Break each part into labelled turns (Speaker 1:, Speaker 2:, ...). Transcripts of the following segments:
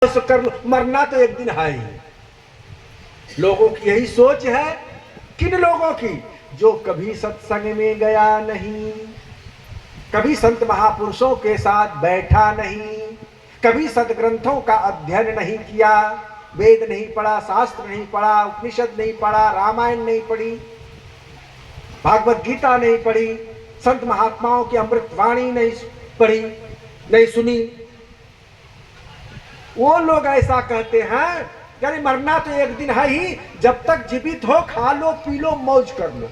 Speaker 1: कर लो, मरना तो एक दिन है ही। लोगों की यही सोच है। किन लोगों की? जो कभी सत्संग में गया नहीं, कभी संत महापुरुषों के साथ बैठा नहीं, कभी सदग्रंथों का अध्ययन नहीं किया, वेद नहीं पढ़ा, शास्त्र नहीं पढ़ा, उपनिषद नहीं पढ़ा, रामायण नहीं पढ़ी, भागवत गीता नहीं पढ़ी, संत महात्माओं की अमृतवाणी नहीं पढ़ी, नहीं सुनी। वो लोग ऐसा कहते हैं कि मरना तो एक दिन है ही, जब तक जीवित हो खा लो पी लो मौज कर लो,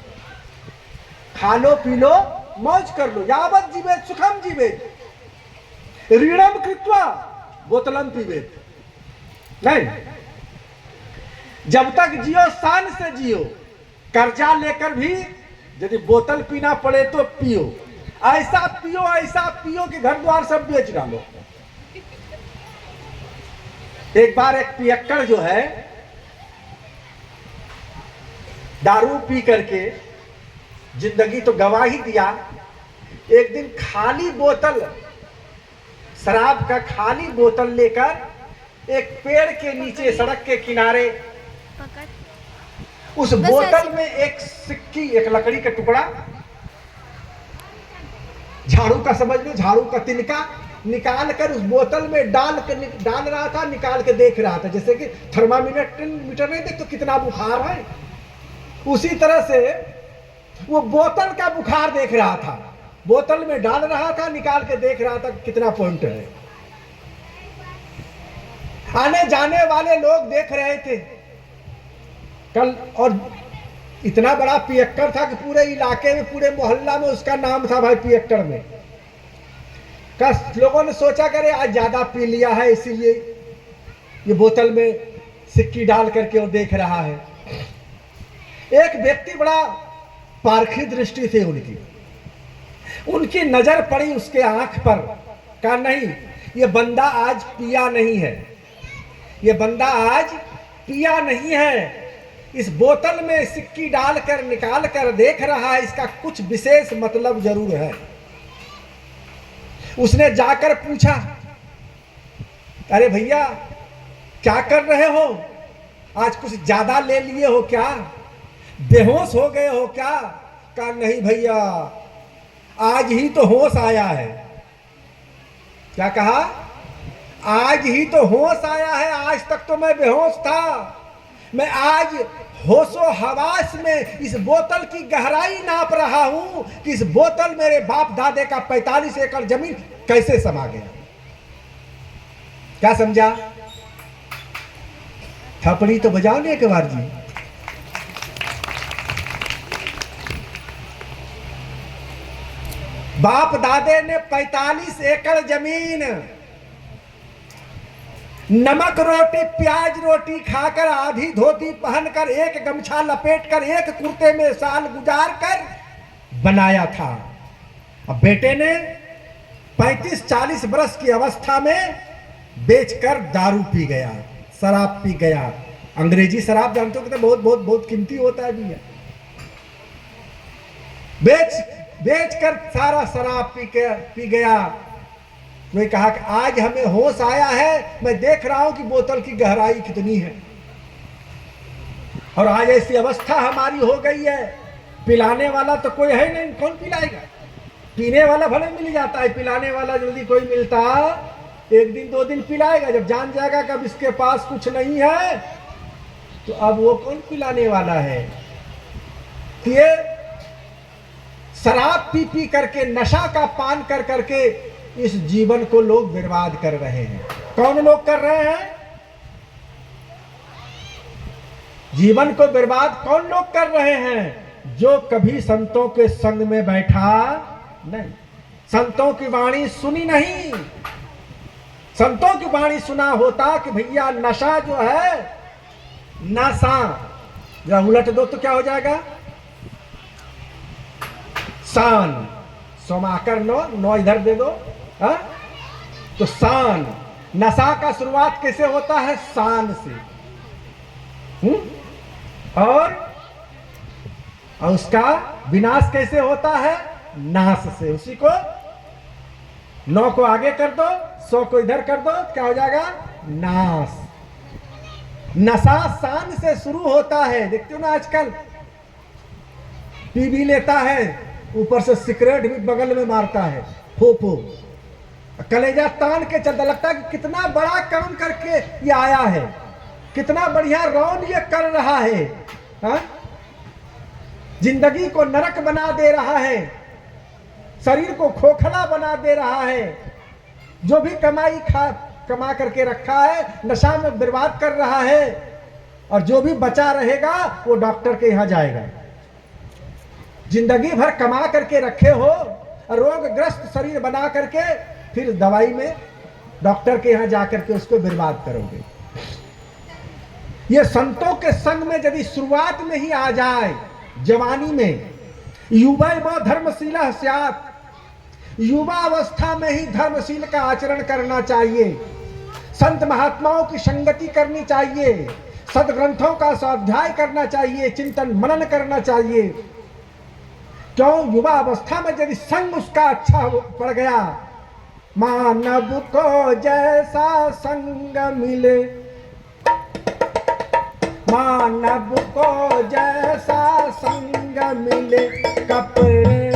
Speaker 1: खा लो पी लो मौज कर लो। यावत जीवेत सुखम जीवेत ऋणम कृत्वा बोतलम पीवेत। नहीं, जब तक जियो शान से जियो, कर्जा लेकर भी यदि बोतल पीना पड़े तो पियो, ऐसा पियो कि घर द्वार सब बेच डालो। एक बार एक पियक्कड़ जो है दारू पी करके जिंदगी तो गवा ही दिया। एक दिन खाली बोतल, शराब का खाली बोतल लेकर एक पेड़ के नीचे सड़क के किनारे, उस बोतल में एक सिक्की, एक लकड़ी का टुकड़ा, झाड़ू का समझ लो, झाड़ू का तिनका निकाल कर उस बोतल में डाल रहा था, निकाल के देख रहा था, जैसे कि थर्मामीटर नहीं देख तो कितना बुखार है, उसी तरह से वो बोतल का बुखार देख रहा था। बोतल में डाल रहा था, निकाल के देख रहा था कितना पॉइंट है। आने जाने वाले लोग देख रहे थे कल, और इतना बड़ा पियक्कड़ था कि पूरे इलाके में, पूरे मोहल्ला में उसका नाम था भाई पियक्कड़ में। लोगों ने सोचा करे आज ज्यादा पी लिया है इसीलिए ये बोतल में सिक्की डाल करके वो देख रहा है। एक व्यक्ति बड़ा पारखी दृष्टि थी उनकी नजर पड़ी उसके आंख पर। कहा नहीं, ये बंदा आज पिया नहीं है, ये बंदा आज पिया नहीं है, इस बोतल में सिक्की डालकर निकाल कर देख रहा है, इसका कुछ विशेष मतलब जरूर है। उसने जाकर पूछा, अरे भैया क्या कर रहे हो, आज कुछ ज्यादा ले लिए हो क्या, बेहोश हो गए हो क्या? कहा नहीं भैया, आज ही तो होश आया है। क्या कहा? आज ही तो होश आया है, आज तक तो मैं बेहोश था, मैं आज होशो हवास में इस बोतल की गहराई नाप रहा हूं कि इस बोतल मेरे बाप दादे का 45 एकड़ जमीन कैसे समा गया। क्या समझा? थपड़ी तो बजाओ ने एक बार जी। बाप दादे ने 45 एकड़ जमीन नमक रोटी प्याज रोटी खाकर, आधी धोती पहनकर, एक गमछा लपेटकर, एक कुर्ते में साल गुजार कर बनाया था। अब बेटे ने 35-40 बरस की अवस्था में बेचकर दारू पी गया, शराब पी गया। अंग्रेजी शराब जानते हो कि बहुत बहुत बहुत कीमती होता है भैया। बेच कर सारा शराब पी गया। मैं कहा कि आज हमें होश आया है, मैं देख रहा हूं कि बोतल की गहराई कितनी है, और आज ऐसी अवस्था हमारी हो गई है, पिलाने वाला तो कोई है नहीं, कौन पिलाएगा? पीने वाला भले मिल जाता है, पिलाने वाला जल्दी कोई मिलता, एक दिन 2 दिन पिलाएगा, जब जान जाएगा कि अब इसके पास कुछ नहीं है तो अब वो कौन पिलाने वाला है? ये शराब पी पी करके, नशा का पान कर करके इस जीवन को लोग बर्बाद कर रहे हैं। कौन लोग कर रहे हैं? जीवन को बर्बाद कौन लोग कर रहे हैं? जो कभी संतों के संग में बैठा नहीं, संतों की वाणी सुनी नहीं। संतों की वाणी सुना होता कि भैया नशा जो है, नशा जरा उलट दो तो क्या हो जाएगा? शान, सोमाकर नो इधर दे दो। हा? तो शान, नशा का शुरुआत कैसे होता है? शान से। और उसका विनाश कैसे होता है? नाश से। उसी को 9 को आगे कर दो, 100 को इधर कर दो, क्या हो जाएगा? नाश। नशा शान से शुरू होता है, देखते हो ना आजकल, पी भी लेता है, ऊपर से सिगरेट भी बगल में मारता है, फोपो, कलेजा तान के चलता, लगता है कि कितना बड़ा काम करके ये आया है, कितना बढ़िया रौन ये कर रहा है, हा? जिंदगी को नरक बना दे रहा है, शरीर को खोखला बना दे रहा है, जो भी कमा करके रखा है नशा में बर्बाद कर रहा है, और जो भी बचा रहेगा वो डॉक्टर के यहां जाएगा। जिंदगी भर कमा करके रखे हो, रोगग्रस्त शरीर बना करके फिर दवाई में डॉक्टर के यहां जाकर के उसको बर्बाद करोगे। ये संतों के संग में यदि शुरुआत में ही आ जाए, जवानी में, युवा व धर्मशीला स्यात्, युवा अवस्था में ही धर्मशील का आचरण करना चाहिए, संत महात्माओं की संगति करनी चाहिए, सदग्रंथों का स्वाध्याय करना चाहिए, चिंतन मनन करना चाहिए। क्यों? युवा अवस्था में यदि संग उसका अच्छा पड़ गया, मानव को जैसा संग मिले, मानव को जैसा संग मिले, कपड़े